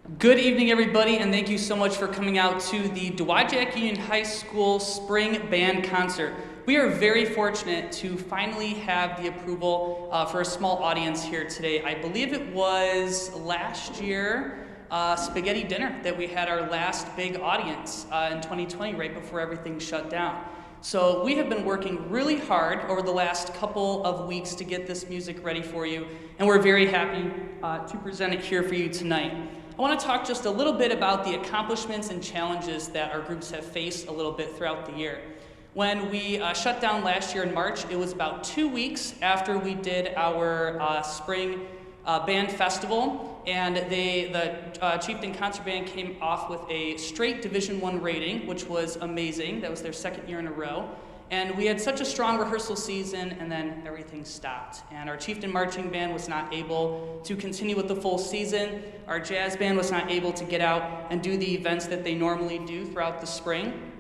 Good evening, everybody, and thank you so much for coming out to the Dowagiac Union High School Spring Band Concert. We are very fortunate to finally have the approval for a small audience here today. I believe it was last year, spaghetti dinner, that we had our last big audience in 2020, right before everything shut down. So we have been working really hard over the last couple of weeks to get this music ready for you, and we're very happy to present it here for you tonight. I want to talk just a little bit about the accomplishments and challenges that our groups have faced a little bit throughout the year. When we shut down last year in March, it was about 2 weeks after we did our spring band festival, and the Chieftain Concert Band came off with a straight Division I rating, which was amazing. That was their second year in a row. And we had such a strong rehearsal season, and then everything stopped. And our Chieftain Marching Band was not able to continue with the full season. Our jazz band was not able to get out and do the events that they normally do throughout the spring.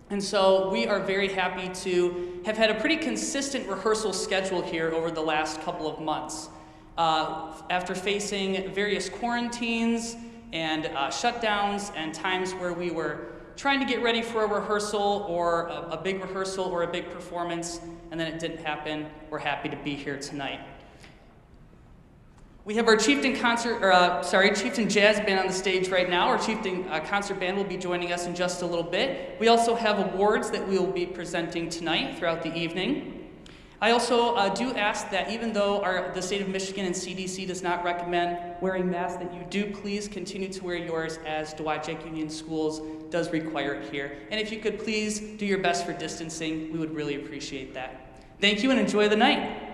And so we are very happy to have had a pretty consistent rehearsal schedule here over the last couple of months. After facing various quarantines and shutdowns and times where we were trying to get ready for a rehearsal or a big rehearsal or a big performance, and then it didn't happen, we're happy to be here tonight. We have our Chieftain Chieftain Jazz Band on the stage right now. Our Chieftain Concert Band will be joining us in just a little bit. We also have awards that we will be presenting tonight throughout the evening. I also do ask that even though the state of Michigan and CDC does not recommend wearing masks, that you do please continue to wear yours, as Dowagiac Union Schools does require it here. And if you could please do your best for distancing, we would really appreciate that. Thank you and enjoy the night.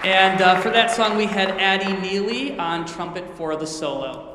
And for that song, we had Addie Neely on trumpet for the solo.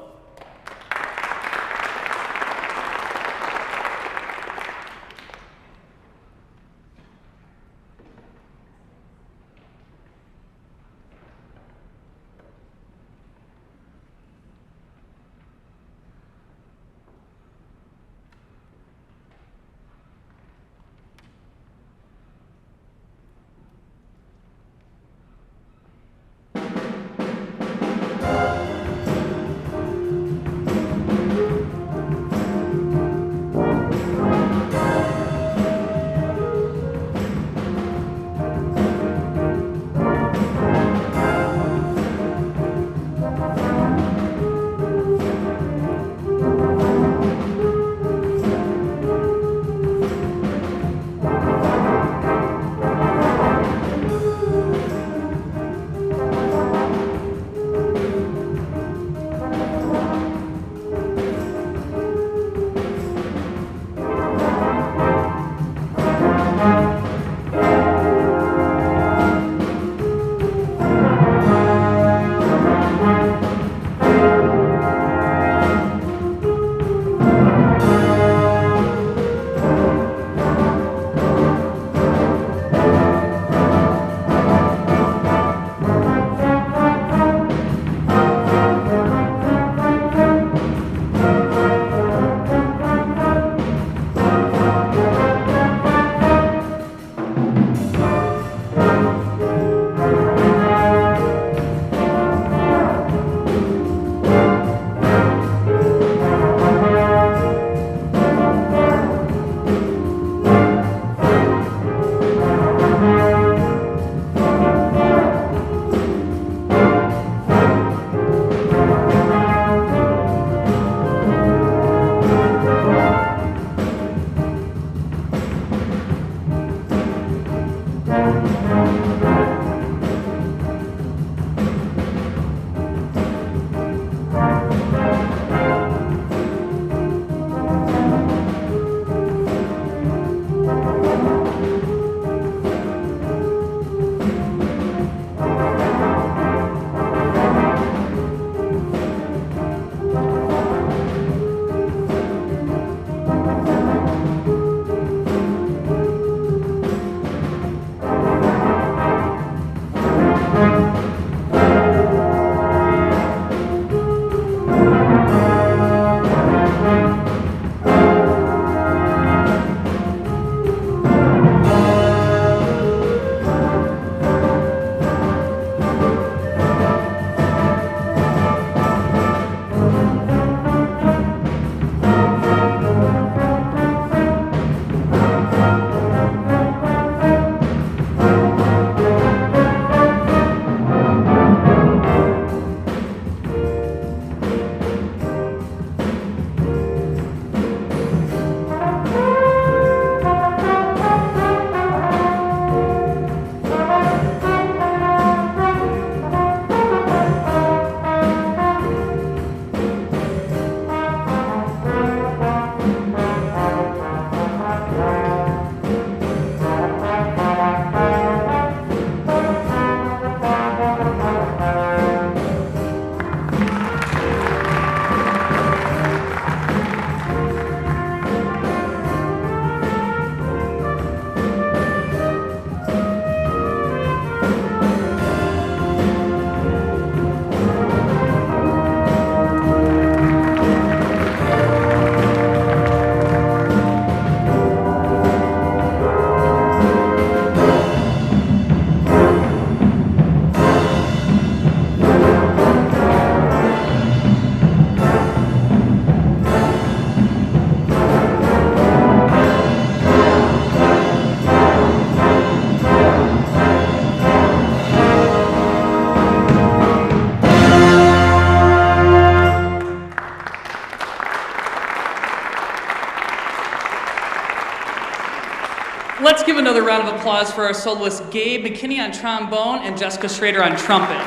Let's give another round of applause for our soloists Gabe McKinney on trombone and Jessica Schrader on trumpet.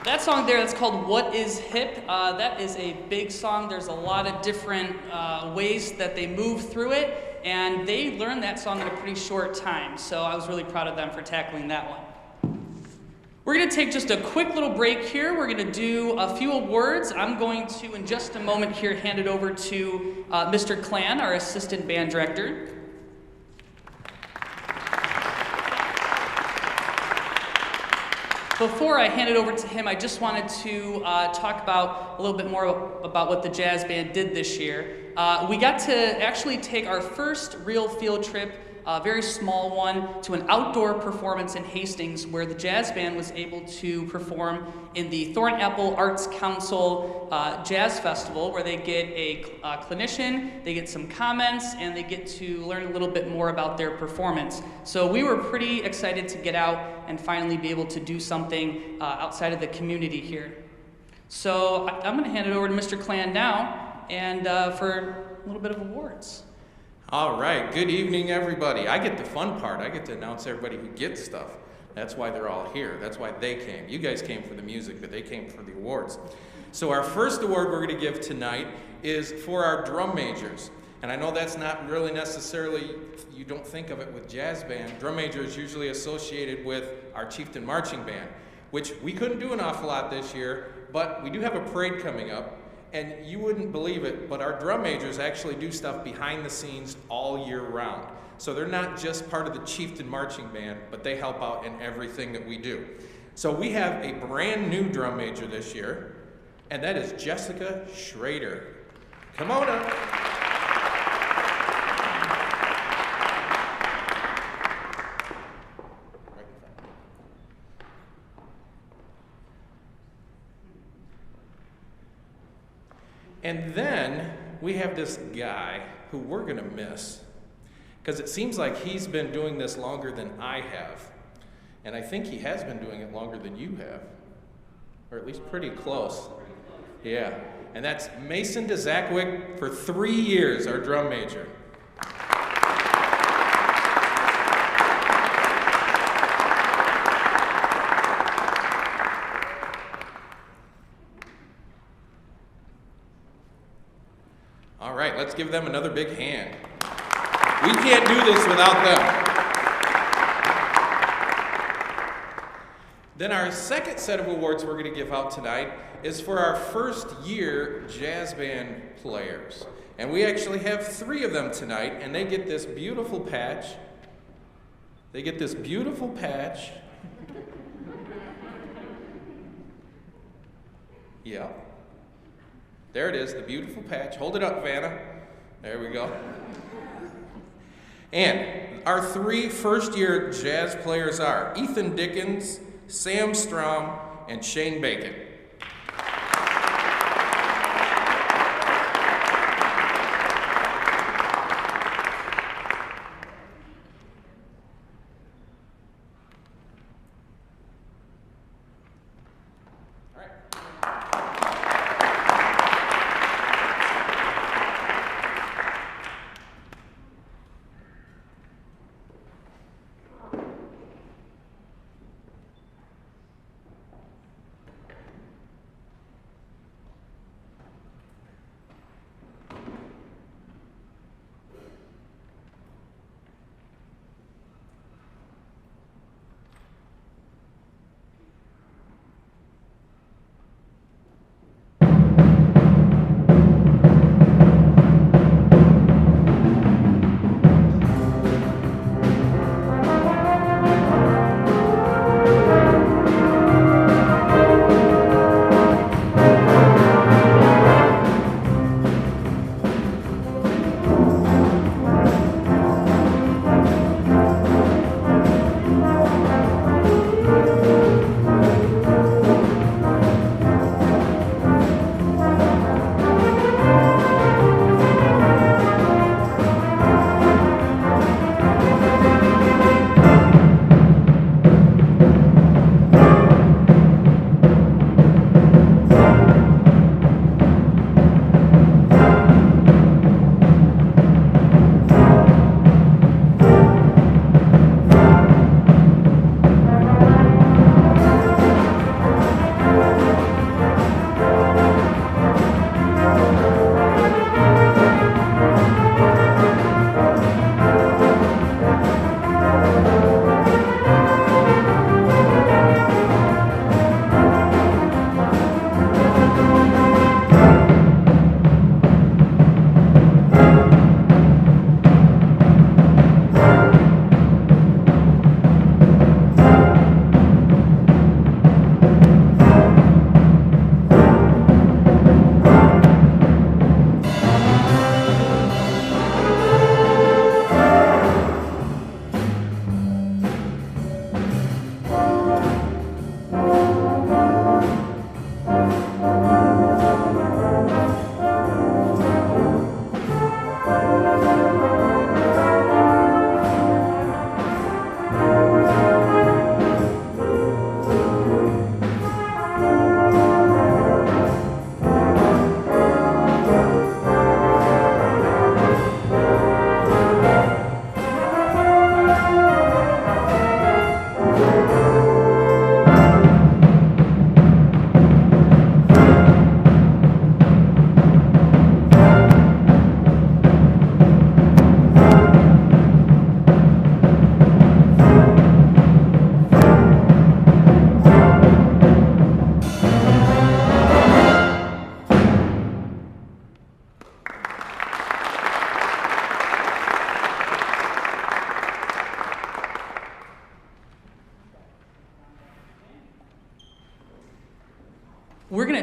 That song there, that's called What Is Hip. That is a big song. There's a lot of different ways that they move through it, and they learned that song in a pretty short time, so I was really proud of them for tackling that one. We're going to take just a quick little break here. We're going to do a few awards. I'm going to, in just a moment here, hand it over to Mr. Clan, our assistant band director. Before I hand it over to him, I just wanted to talk about a little bit more about what the jazz band did this year. We got to actually take our first real field trip, a very small one, to an outdoor performance in Hastings where the jazz band was able to perform in the Thornapple Arts Council Jazz Festival, where they get a clinician, they get some comments, and they get to learn a little bit more about their performance. So we were pretty excited to get out and finally be able to do something outside of the community here. So I'm going to hand it over to Mr. Clan now, and for a little bit of awards. All right, good evening, everybody. I get the fun part. I get to announce everybody who gets stuff. That's why they're all here. That's why they came. You guys came for the music, but they came for the awards. So our first award we're going to give tonight is for our drum majors. And I know that's not really necessarily, you don't think of it with jazz band. Drum major is usually associated with our chieftain marching band, which we couldn't do an awful lot this year, but we do have a parade coming up. And you wouldn't believe it, but our drum majors actually do stuff behind the scenes all year round. So they're not just part of the chieftain marching band, but they help out in everything that we do. So we have a brand new drum major this year, and that is Jessica Schrader. Come on up. And then we have this guy who we're going to miss because it seems like he's been doing this longer than I have. And I think he has been doing it longer than you have, or at least pretty close. Yeah, and that's Mason DeZakwick for 3 years, our drum major. All right, let's give them another big hand. We can't do this without them. Then our second set of awards we're going to give out tonight is for our first year jazz band players. And we actually have 3 of them tonight, and they get this beautiful patch. They get this beautiful patch. Yeah. There it is, the beautiful patch. Hold it up, Vanna. There we go. And our 3 first-year jazz players are Ethan Dickens, Sam Strom, and Shane Bacon.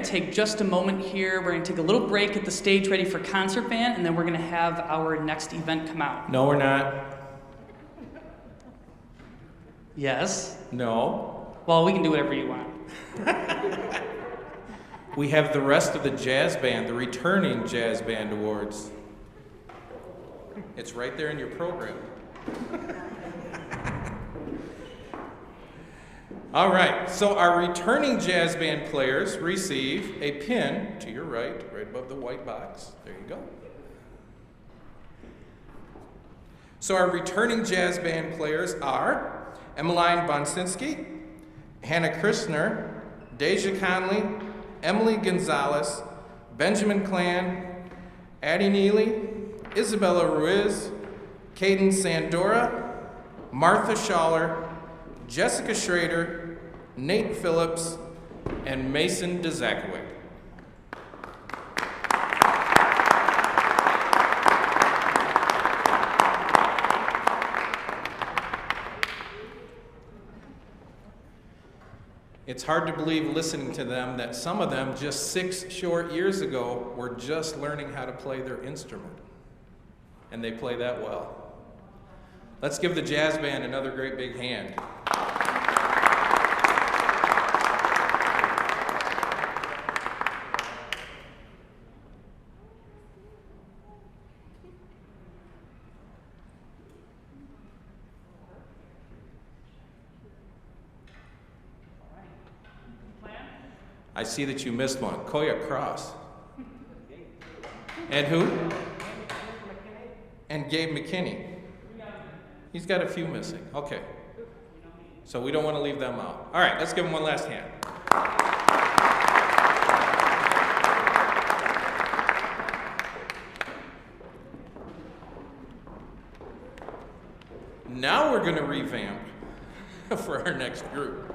to take just a moment here. We're going to take a little break, get the stage ready for concert band, and then we're going to have our next event come out. No, we're not. Yes? No. Well, we can do whatever you want. We have the rest of the jazz band, the returning jazz band awards. It's right there in your program. All right, so our returning jazz band players receive a pin to your right above the white box. There you go. So our returning jazz band players are Emmeline Bonsinski, Hannah Christner, Deja Conley, Emily Gonzalez, Benjamin Clan, Addie Neely, Isabella Ruiz, Caden Sandora, Martha Schaller, Jessica Schrader, Nate Phillips, and Mason DeZakowicz. It's hard to believe listening to them that some of them just 6 short years ago were just learning how to play their instrument. And they play that well. Let's give the jazz band another great big hand. I see that you missed one. Koya Cross. And who? And Gabe McKinney. He's got a few missing. Okay. So we don't want to leave them out. All right, let's give them one last hand. Now we're going to revamp for our next group.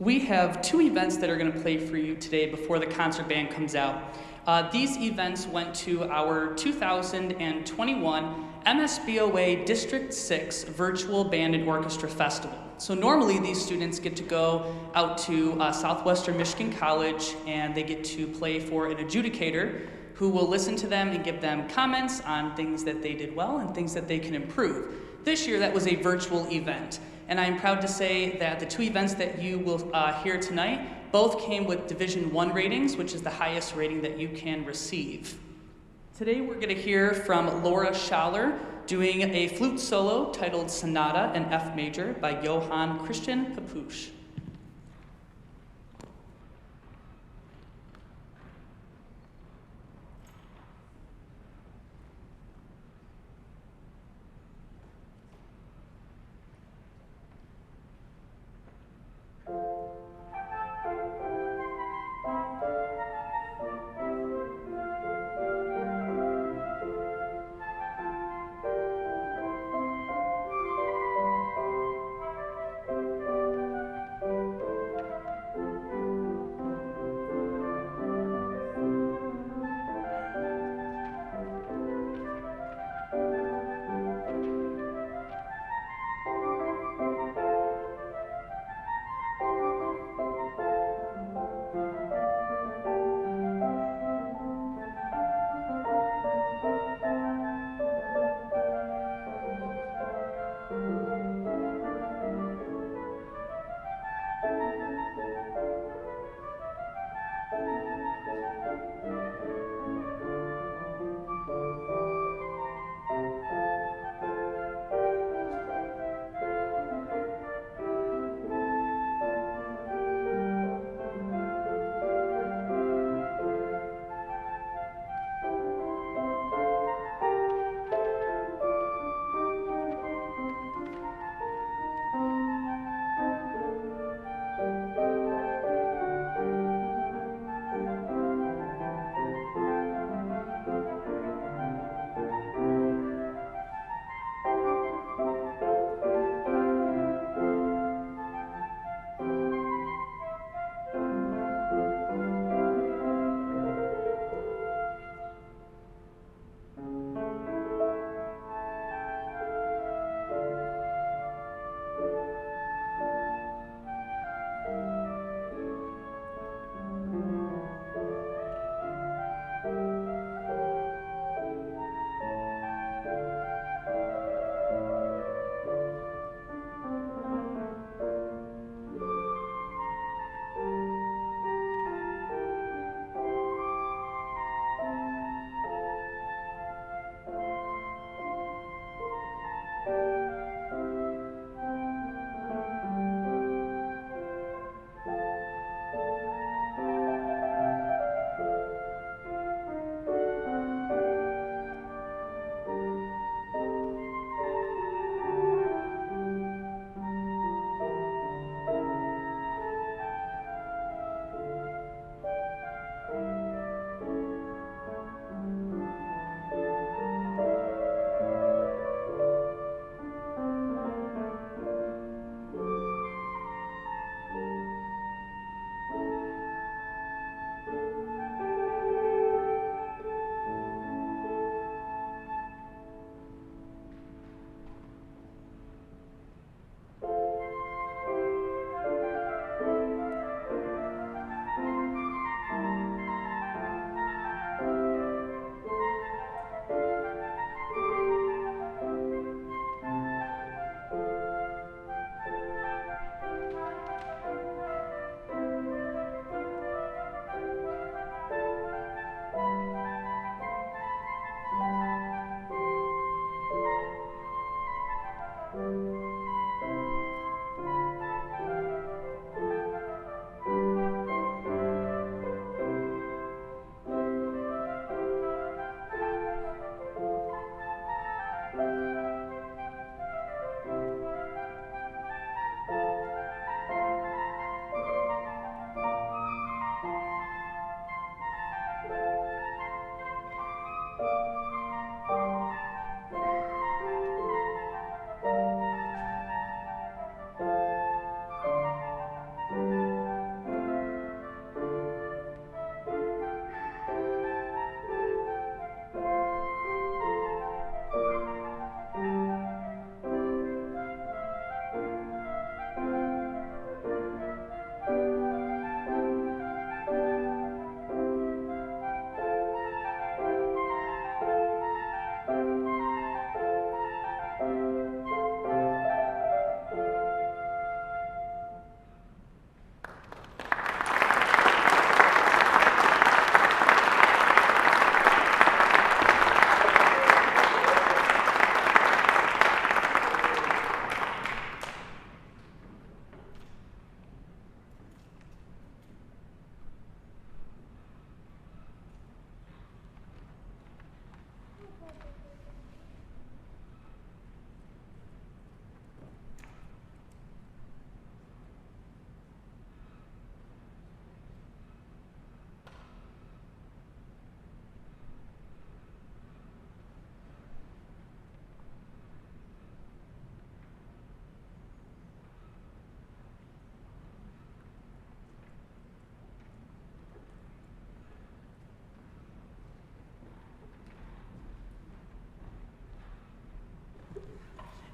We have two events that are going to play for you today before the concert band comes out. These events went to our 2021 MSBOA District 6 Virtual Band and Orchestra Festival. So normally these students get to go out to Southwestern Michigan College and they get to play for an adjudicator who will listen to them and give them comments on things that they did well and things that they can improve. This year that was a virtual event. And I'm proud to say that the two events that you will hear tonight both came with Division I ratings, which is the highest rating that you can receive. Today we're going to hear from Laura Schaller doing a flute solo titled Sonata in F Major by Johann Christian Pepusch.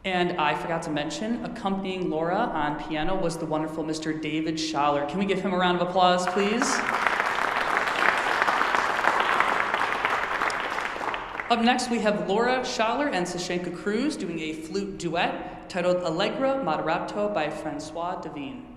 And I forgot to mention, accompanying Laura on piano was the wonderful Mr. David Schaller. Can we give him a round of applause, please? Up next, we have Laura Schaller and Sashenka Cruz doing a flute duet titled Allegro Moderato by Francois Devine.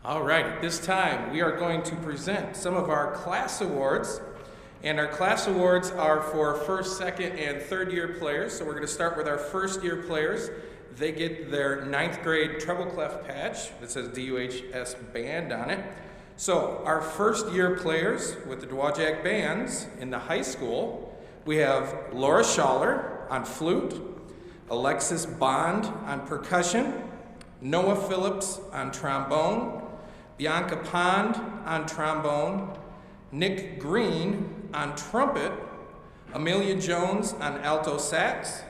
All right, at this time, we are going to present some of our class awards. And our class awards are for first, second, and third year players. So we're going to start with our first year players. They get their 9th grade treble clef patch that says DUHS band on it. So our first year players with the Dowagiac bands in the high school, we have Laura Schaller on flute, Alexis Bond on percussion, Noah Phillips on trombone, Bianca Pond on trombone, Nick Green on trumpet, Amelia Jones on alto sax,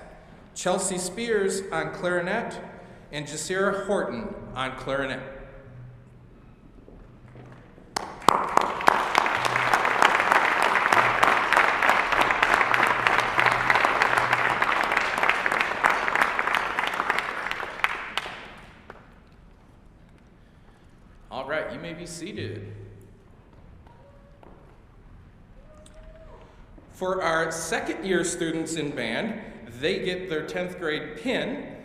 Chelsea Spears on clarinet, and Jasira Horton on clarinet. All right, you may be seated. For our second year students in band, they get their 10th grade pin,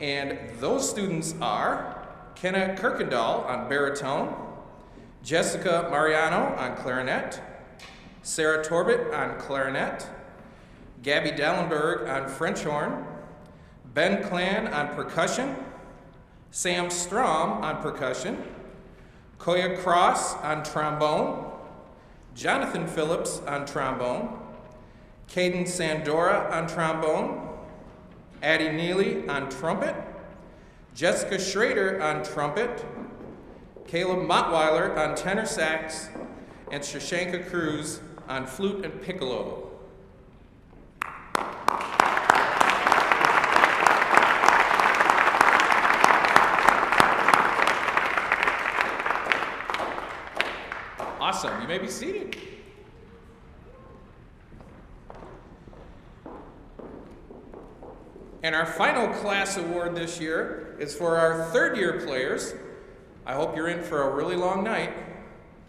and those students are Kenna Kirkendall on baritone, Jessica Mariano on clarinet, Sarah Torbett on clarinet, Gabby Dallenberg on French horn, Ben Clan on percussion, Sam Strom on percussion, Koya Cross on trombone, Jonathan Phillips on trombone, Caden Sandora on trombone, Addie Neely on trumpet, Jessica Schrader on trumpet, Caleb Mottweiler on tenor sax, and Shashanka Cruz on flute and piccolo. Awesome, you may be seated. And our final class award this year is for our third year players. I hope you're in for a really long night,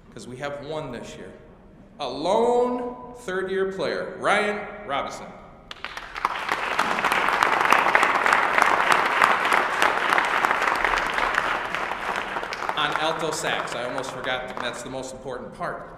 because we have one this year. A lone third year player, Ryan Robinson. On alto sax, I almost forgot that's the most important part.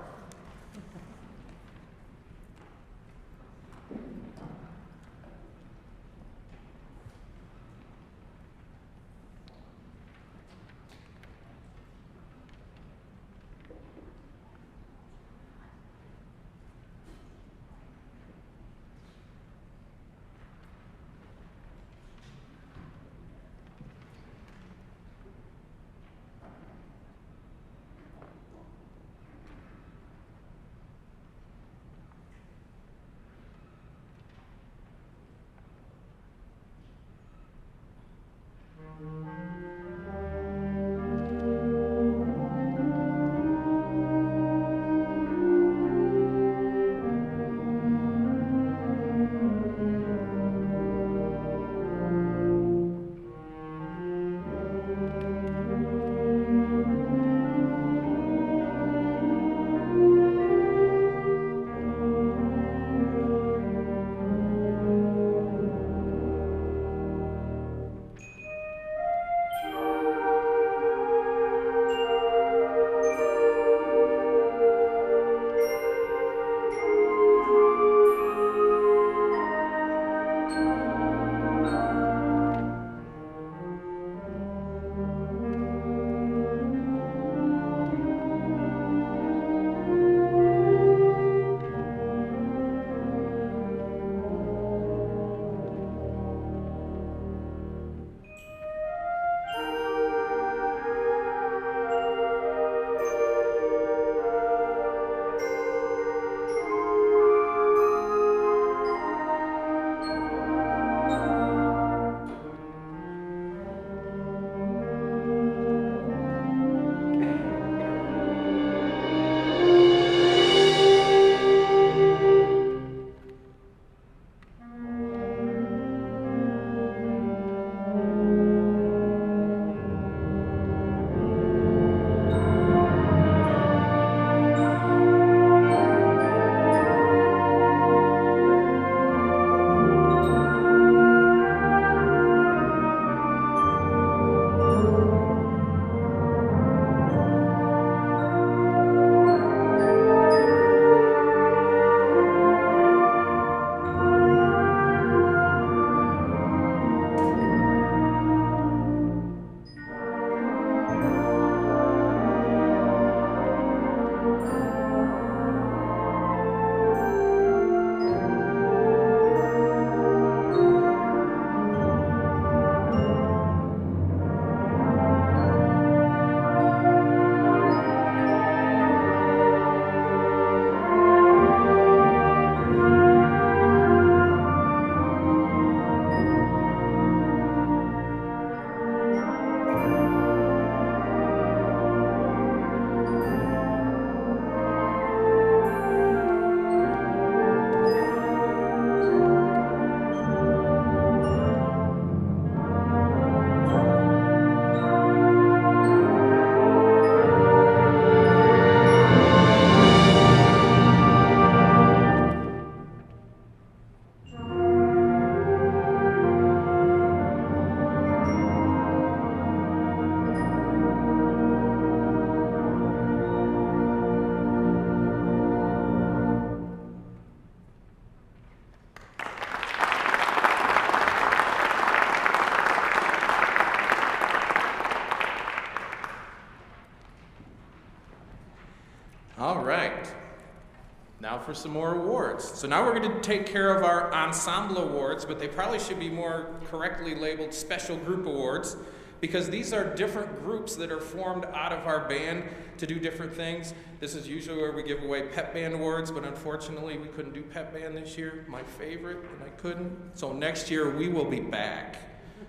Now for some more awards. So now we're going to take care of our ensemble awards, but they probably should be more correctly labeled special group awards, because these are different groups that are formed out of our band to do different things. This is usually where we give away pep band awards, but unfortunately we couldn't do pep band this year, my favorite, and I couldn't. So next year we will be back.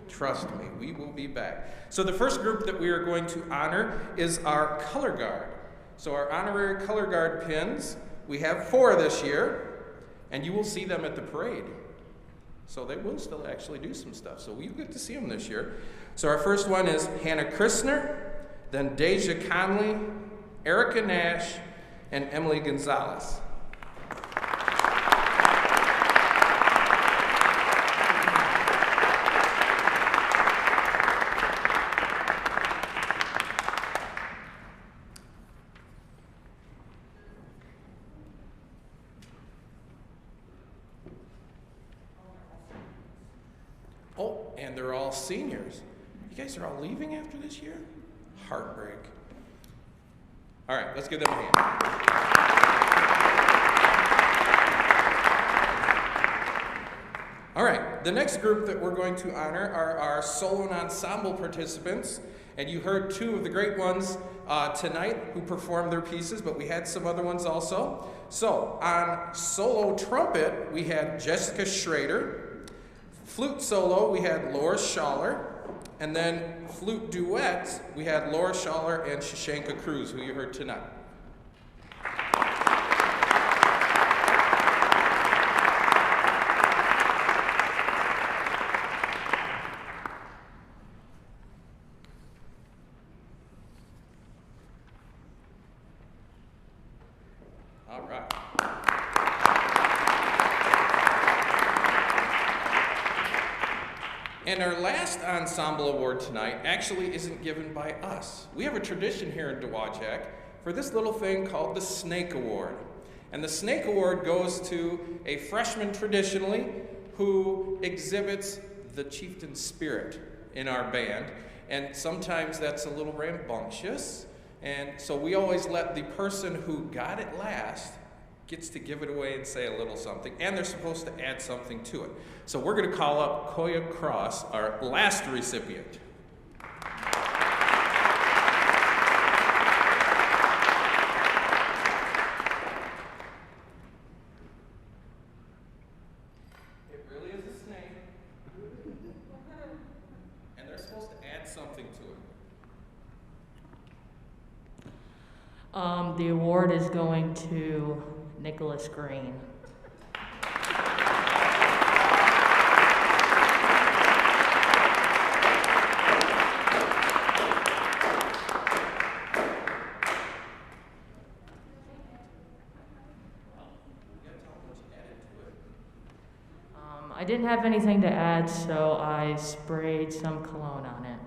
Trust me, we will be back. So the first group that we are going to honor is our color guard. So our honorary color guard pins, we have 4 this year, and you will see them at the parade. So they will still actually do some stuff. So we get to see them this year. So our first one is Hannah Christner, then Deja Conley, Erica Nash, and Emily Gonzalez. Oh, and they're all seniors. You guys are all leaving after this year? Heartbreak. All right, let's give them a hand. All right, the next group that we're going to honor are our solo and ensemble participants. And you heard 2 of the great ones tonight who performed their pieces, but we had some other ones also. So on solo trumpet, we had Jessica Schrader. Flute solo, we had Laura Schaller. And then flute duet, we had Laura Schaller and Shashanka Cruz, who you heard tonight. All right. And our last ensemble award tonight actually isn't given by us. We have a tradition here in Dowagiac for this little thing called the Snake Award. And the Snake Award goes to a freshman traditionally who exhibits the chieftain spirit in our band. And sometimes that's a little rambunctious. And so we always let the person who got it last gets to give it away and say a little something, and they're supposed to add something to it. So we're going to call up Koya Cross, our last recipient. It really is a snake, and they're supposed to add something to it. The award is going to Nicholas Green. I didn't have anything to add, so I sprayed some cologne on it.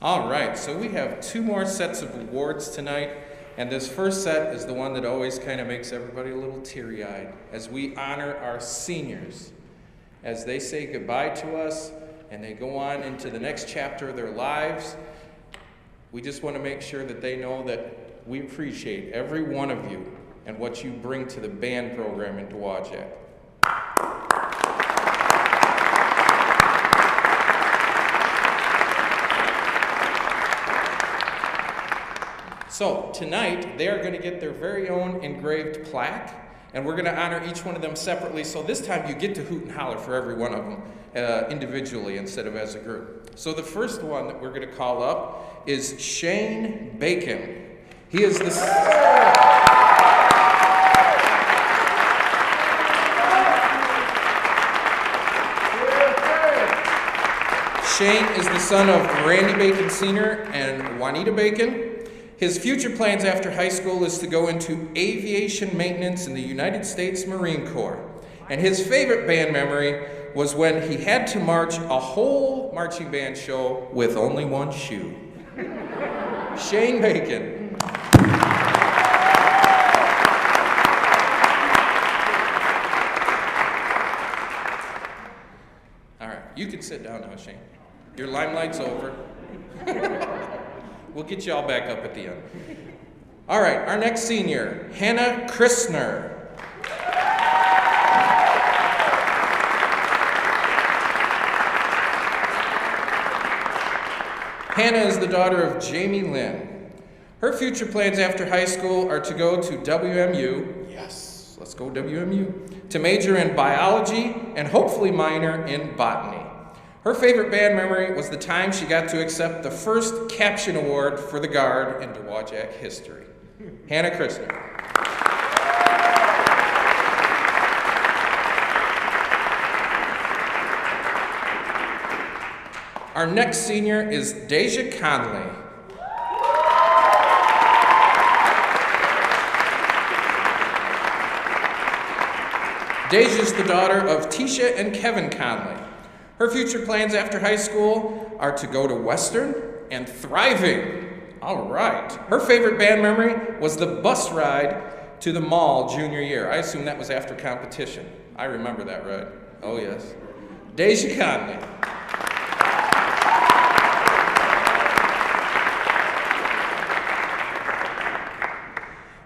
All right, so we have two more sets of awards tonight, and this first set is the one that always kind of makes everybody a little teary-eyed as we honor our seniors as they say goodbye to us and they go on into the next chapter of their lives. We just want to make sure that they know that we appreciate every one of you and what you bring to the band program in Dowagiac. So tonight, they are going to get their very own engraved plaque, and we're going to honor each one of them separately. So this time you get to hoot and holler for every one of them individually instead of as a group. So the first one that we're going to call up is Shane Bacon. He is the... Shane is the son of Randy Bacon Sr. and Juanita Bacon. His future plans after high school is to go into aviation maintenance in the United States Marine Corps. And his favorite band memory was when he had to march a whole marching band show with only one shoe. Shane Bacon. All right, you can sit down now, Shane. Your limelight's over. We'll get you all back up at the end. All right, our next senior, Hannah Christner. Hannah is the daughter of Jamie Lynn. Her future plans after high school are to go to WMU, yes, let's go WMU, to major in biology and hopefully minor in botany. Her favorite band memory was the time she got to accept the first caption award for the Guard in Dowagiac history. Hannah Christner. Our next senior is Deja Conley. Deja is the daughter of Tisha and Kevin Conley. Her future plans after high school are to go to Western and thriving. All right. Her favorite band memory was the bus ride to the mall junior year. I assume that was after competition. I remember that ride. Oh, yes. Deja Conley.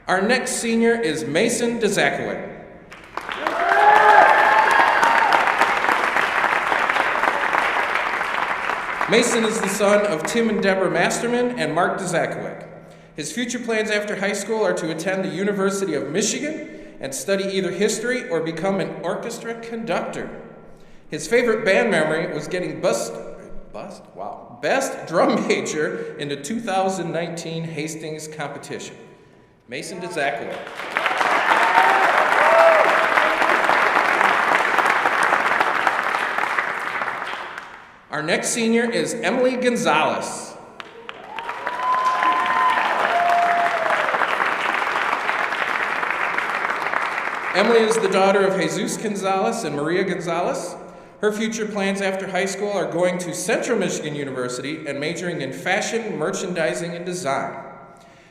Our next senior is Mason DeZakowicz. Mason is the son of Tim and Deborah Masterman and Mark DeZakowicz. His future plans after high school are to attend the University of Michigan and study either history or become an orchestra conductor. His favorite band memory was getting best drum major in the 2019 Hastings competition. Mason DeZakowicz. Our next senior is Emily Gonzalez. Emily is the daughter of Jesus Gonzalez and Maria Gonzalez. Her future plans after high school are going to Central Michigan University and majoring in fashion, merchandising, and design.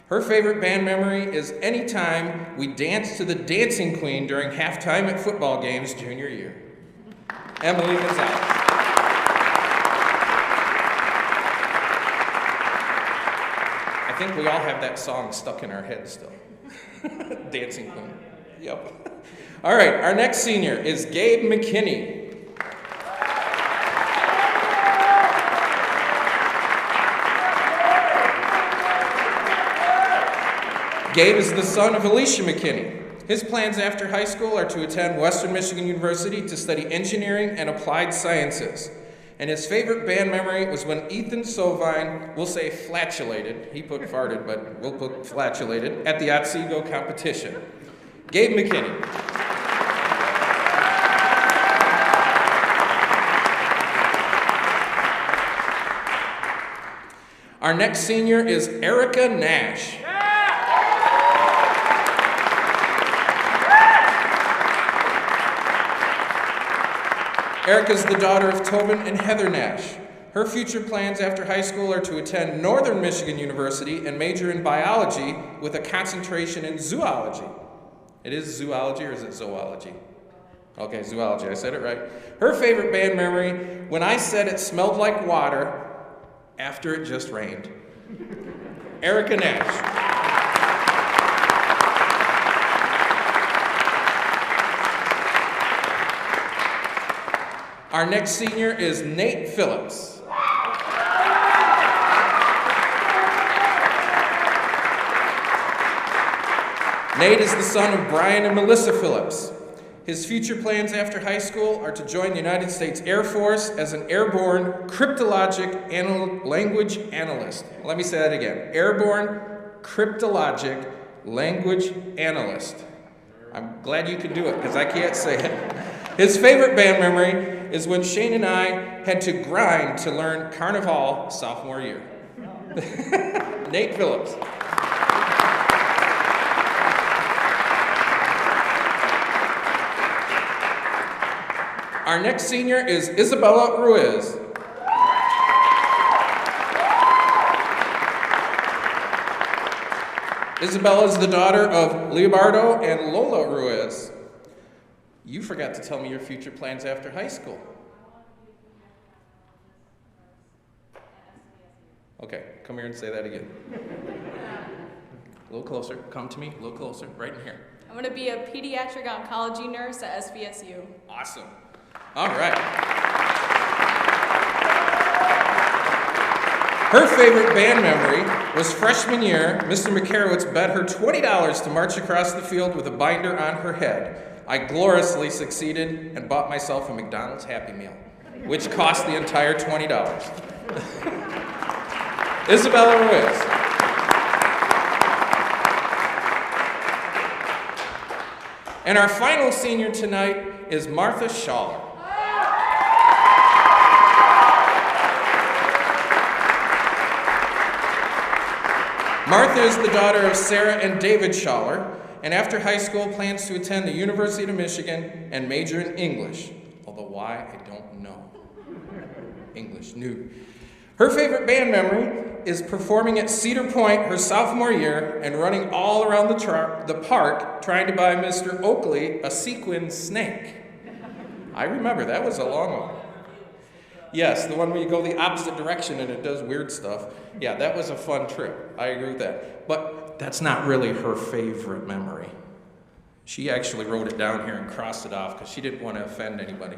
Her favorite band memory is any time we danced to the Dancing Queen during halftime at football games junior year. Emily Gonzalez. I think we all have that song stuck in our heads still. Dancing Queen. Yep. All right, our next senior is Gabe McKinney. Gabe is the son of Alicia McKinney. His plans after high school are to attend Western Michigan University to study engineering and applied sciences. And his favorite band memory was when Ethan Sovine, we'll say flatulated, he put farted, but we'll put flatulated, at the Otsego competition. Gabe McKinney. Our next senior is Erica Nash. Erica's the daughter of Tobin and Heather Nash. Her future plans after high school are to attend Northern Michigan University and major in biology with a concentration in zoology. It is zoology or is it zoology? Okay, zoology, I said it right. Her favorite band memory, when I said it smelled like water after it just rained. Erica Nash. Our next senior is Nate Phillips. Nate is the son of Brian and Melissa Phillips. His future plans after high school are to join the United States Air Force as an airborne cryptologic language analyst. Let me say that again. Airborne cryptologic language analyst. I'm glad you can do it because I can't say it. His favorite band memory is when Shane and I had to grind to learn Carnival sophomore year. Nate Phillips. Our next senior is Isabella Ruiz. Isabella is the daughter of Leobardo and Lola Ruiz. You forgot to tell me your future plans after high school. Okay, come here and say that again. A little closer, come to me, a little closer, right in here. I'm going to be a pediatric oncology nurse at SVSU. Awesome. All right. Her favorite band memory was freshman year. Mr. McCarowitz bet her $20 to march across the field with a binder on her head. I gloriously succeeded and bought myself a McDonald's Happy Meal, which cost the entire $20. Isabella Ruiz. And our final senior tonight is Martha Schaller. Martha is the daughter of Sarah and David Schaller, and after high school plans to attend the University of Michigan and major in English. Although why, I don't know. English, new. Her favorite band memory is performing at Cedar Point her sophomore year and running all around the park trying to buy Mr. Oakley a sequin snake. I remember, that was a long one. Yes, the one where you go the opposite direction and it does weird stuff. Yeah, that was a fun trip. I agree with that. But that's not really her favorite memory. She actually wrote it down here and crossed it off because she didn't want to offend anybody.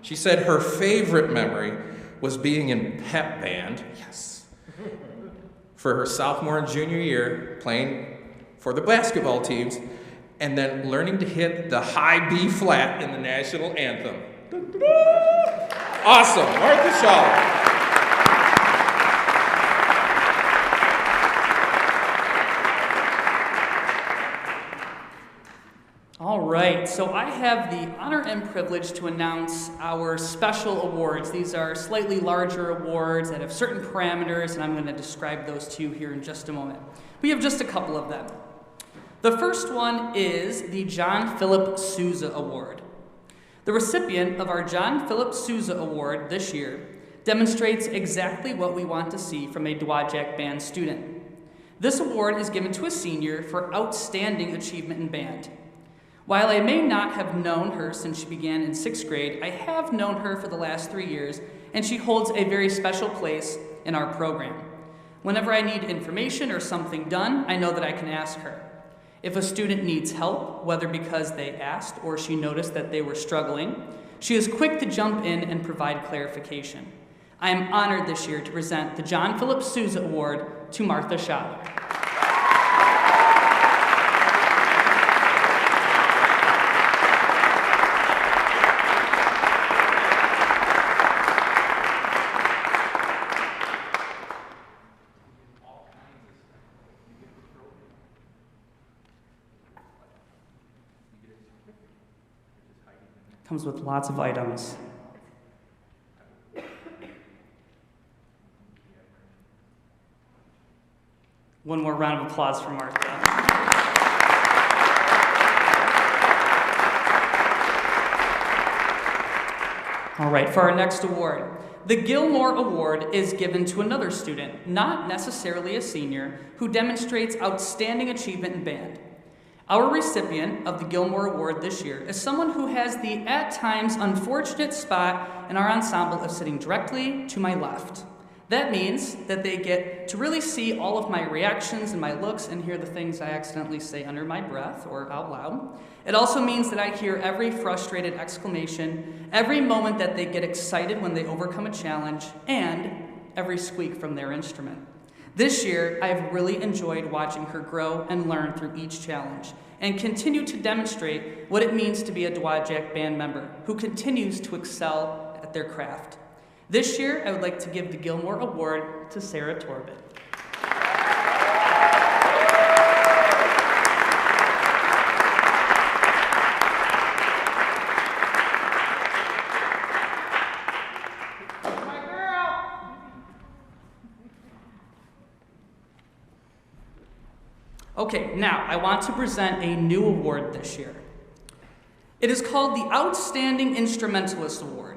She said her favorite memory was being in pep band, yes, for her sophomore and junior year, playing for the basketball teams, and then learning to hit the high B flat in the national anthem. Awesome, Martha Schaller. All right, so I have the honor and privilege to announce our special awards. These are slightly larger awards that have certain parameters, and I'm going to describe those to you here in just a moment. We have just a couple of them. The first one is the John Philip Sousa Award. The recipient of our John Philip Sousa Award this year demonstrates exactly what we want to see from a Dowagiac band student. This award is given to a senior for outstanding achievement in band. While I may not have known her since she began in 6th grade, I have known her for the last 3 years, and she holds a very special place in our program. Whenever I need information or something done, I know that I can ask her. If a student needs help, whether because they asked or she noticed that they were struggling, she is quick to jump in and provide clarification. I am honored this year to present the John Philip Sousa Award to Martha Schaller. Comes with lots of items. One more round of applause for Martha. All right, for our next award, the Gilmore Award is given to another student, not necessarily a senior, who demonstrates outstanding achievement in band. Our recipient of the Gilmore Award this year is someone who has the, at times, unfortunate spot in our ensemble of sitting directly to my left. That means that they get to really see all of my reactions and my looks and hear the things I accidentally say under my breath or out loud. It also means that I hear every frustrated exclamation, every moment that they get excited when they overcome a challenge, and every squeak from their instrument. This year, I have really enjoyed watching her grow and learn through each challenge and continue to demonstrate what it means to be a Dowagiac band member who continues to excel at their craft. This year, I would like to give the Gilmore Award to Sarah Torbett. My girl! Okay, now I want to present a new award this year. It is called the Outstanding Instrumentalist Award.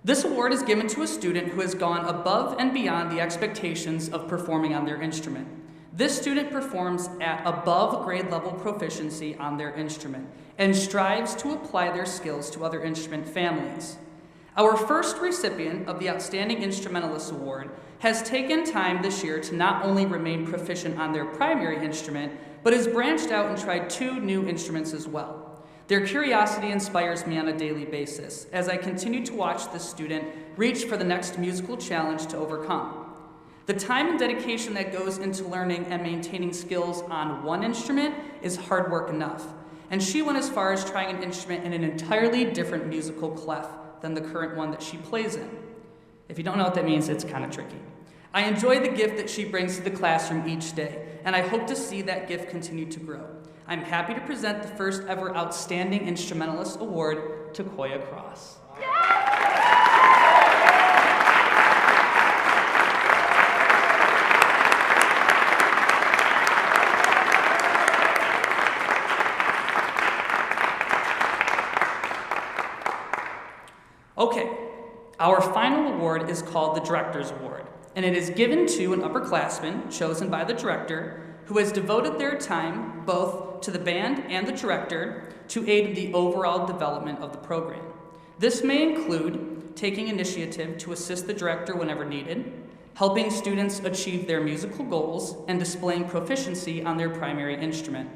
This award is given to a student who has gone above and beyond the expectations of performing on their instrument. This student performs at above grade level proficiency on their instrument and strives to apply their skills to other instrument families. Our first recipient of the Outstanding Instrumentalist Award has taken time this year to not only remain proficient on their primary instrument, but has branched out and tried 2 new instruments as well. Their curiosity inspires me on a daily basis as I continue to watch this student reach for the next musical challenge to overcome. The time and dedication that goes into learning and maintaining skills on one instrument is hard work enough, and she went as far as trying an instrument in an entirely different musical clef than the current one that she plays in. If you don't know what that means, it's kind of tricky. I enjoy the gift that she brings to the classroom each day, and I hope to see that gift continue to grow. I'm happy to present the first ever Outstanding Instrumentalist Award to Koya Cross. Okay, our final award is called the Director's Award, and it is given to an upperclassman chosen by the director who has devoted their time both to the band and the director to aid in the overall development of the program. This may include taking initiative to assist the director whenever needed, helping students achieve their musical goals, and displaying proficiency on their primary instrument.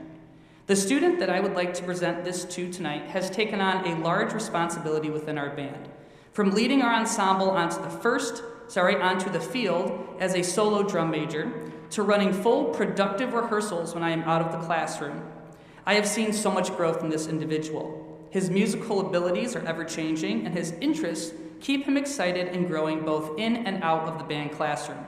The student that I would like to present this to tonight has taken on a large responsibility within our band, from leading our ensemble onto the field as a solo drum major, to running full productive rehearsals when I am out of the classroom. I have seen so much growth in this individual. His musical abilities are ever-changing, and his interests keep him excited and growing both in and out of the band classroom.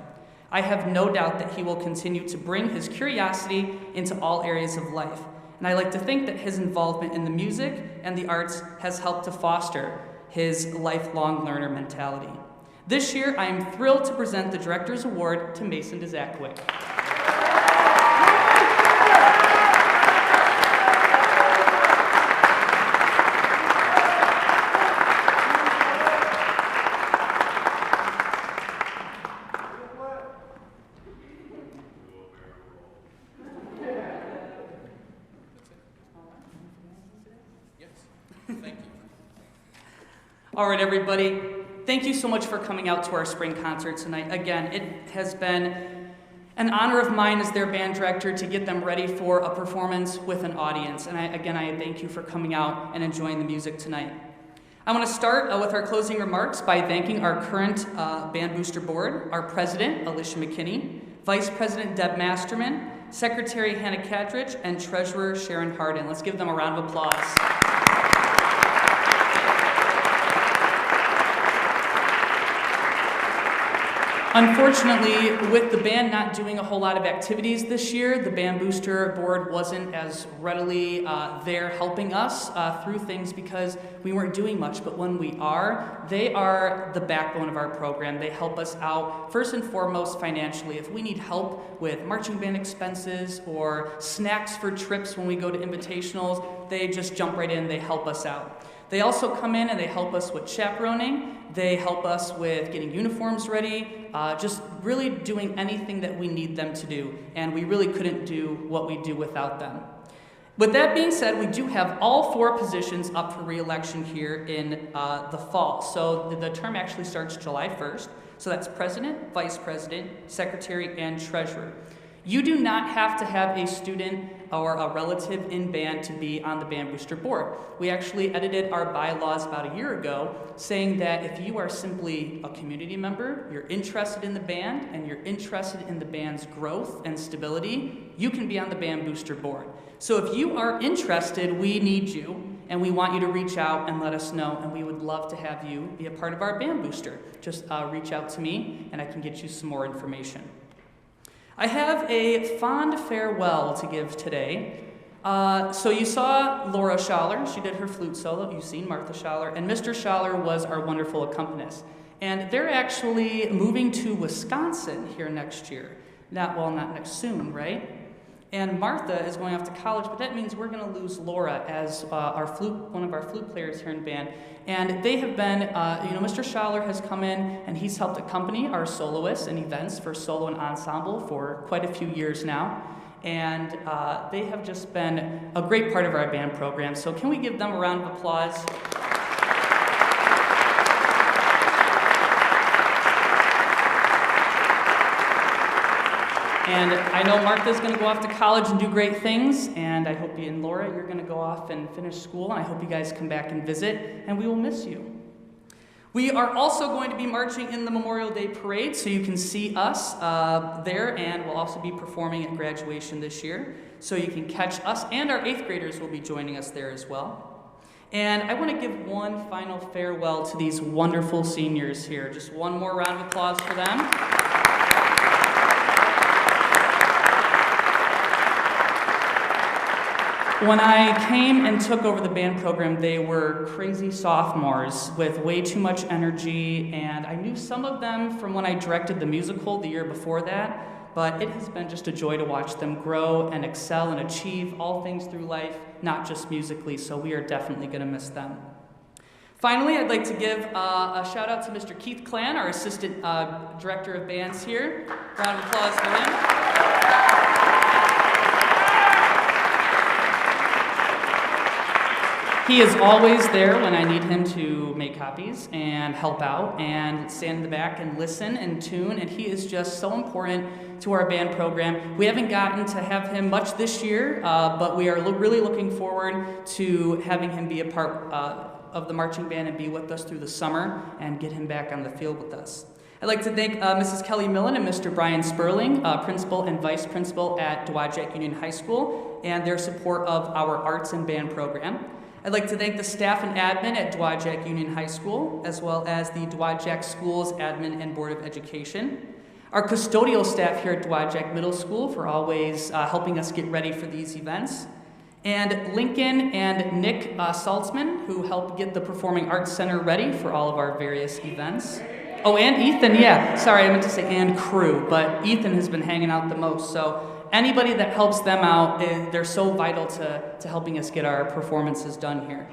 I have no doubt that he will continue to bring his curiosity into all areas of life, and I like to think that his involvement in the music and the arts has helped to foster his lifelong learner mentality. This year, I am thrilled to present the Director's Award to Mason Dzakwik. Thank you. All right, everybody. Thank you so much for coming out to our spring concert tonight. Again, it has been an honor of mine as their band director to get them ready for a performance with an audience. And I thank you for coming out and enjoying the music tonight. I want to start with our closing remarks by thanking our current Band Booster Board, our president, Alicia McKinney, Vice President Deb Masterman, Secretary Hannah Kadrich, and Treasurer Sharon Harden. Let's give them a round of applause. Unfortunately, with the band not doing a whole lot of activities this year, the Band Booster Board wasn't as readily there helping us through things because we weren't doing much. But when we are, they are the backbone of our program. They help us out, first and foremost, financially. If we need help with marching band expenses or snacks for trips when we go to invitationals, they just jump right in, they help us out. They also come in and they help us with chaperoning. They help us with getting uniforms ready, just really doing anything that we need them to do. And we really couldn't do what we do without them. With that being said, we do have all 4 positions up for re-election here in the fall. So the term actually starts July 1st. So that's president, vice president, secretary, and treasurer. You do not have to have a student or a relative in band to be on the Band Booster Board. We actually edited our bylaws about a year ago saying that if you are simply a community member, you're interested in the band, and you're interested in the band's growth and stability, you can be on the Band Booster Board. So if you are interested, we need you, and we want you to reach out and let us know, and we would love to have you be a part of our Band Booster. Just reach out to me, and I can get you some more information. I have a fond farewell to give today. So you saw Laura Schaller. She did her flute solo. You've seen Martha Schaller. And Mr. Schaller was our wonderful accompanist. And they're actually moving to Wisconsin here next year. Not next soon, right? And Martha is going off to college, but that means we're going to lose Laura as one of our flute players here in band. And they have been, Mr. Schaller has come in and he's helped accompany our soloists in events for solo and ensemble for quite a few years now. And they have just been a great part of our band program. So can we give them a round of applause? And I know Martha's going to go off to college and do great things, and I hope you and Laura, you're going to go off and finish school, and I hope you guys come back and visit, and we will miss you. We are also going to be marching in the Memorial Day Parade, so you can see us there, and we'll also be performing at graduation this year, so you can catch us, and our 8th graders will be joining us there as well. And I want to give one final farewell to these wonderful seniors here. Just one more round of applause for them. When I came and took over the band program, they were crazy sophomores with way too much energy, and I knew some of them from when I directed the musical the year before that, but it has been just a joy to watch them grow and excel and achieve all things through life, not just musically, so we are definitely going to miss them. Finally, I'd like to give a shout out to Mr. Keith Clan, our Assistant Director of Bands here. Round of applause for him. He is always there when I need him to make copies and help out and stand in the back and listen and tune, and he is just so important to our band program. We haven't gotten to have him much this year, but we are really looking forward to having him be a part of the marching band and be with us through the summer and get him back on the field with us. I'd like to thank Mrs. Kelly Millen and Mr. Brian Sperling, Principal and Vice Principal at Dowagiac Union High School, and their support of our arts and band program. I'd like to thank the staff and admin at Dowagiac Union High School, as well as the Dowagiac Schools Admin and Board of Education. Our custodial staff here at Dowagiac Middle School for always helping us get ready for these events. And Lincoln and Nick Saltzman, who helped get the Performing Arts Center ready for all of our various events. Oh, and Ethan, yeah. Sorry, I meant to say and crew, but Ethan has been hanging out the most, so anybody that helps them out, they're so vital to helping us get our performances done here.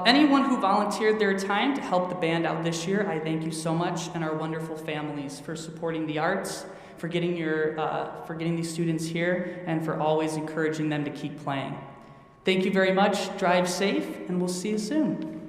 Anyone who volunteered their time to help the band out this year, I thank you so much, and our wonderful families for supporting the arts, for getting these students here, and for always encouraging them to keep playing. Thank you very much. Drive safe, and we'll see you soon.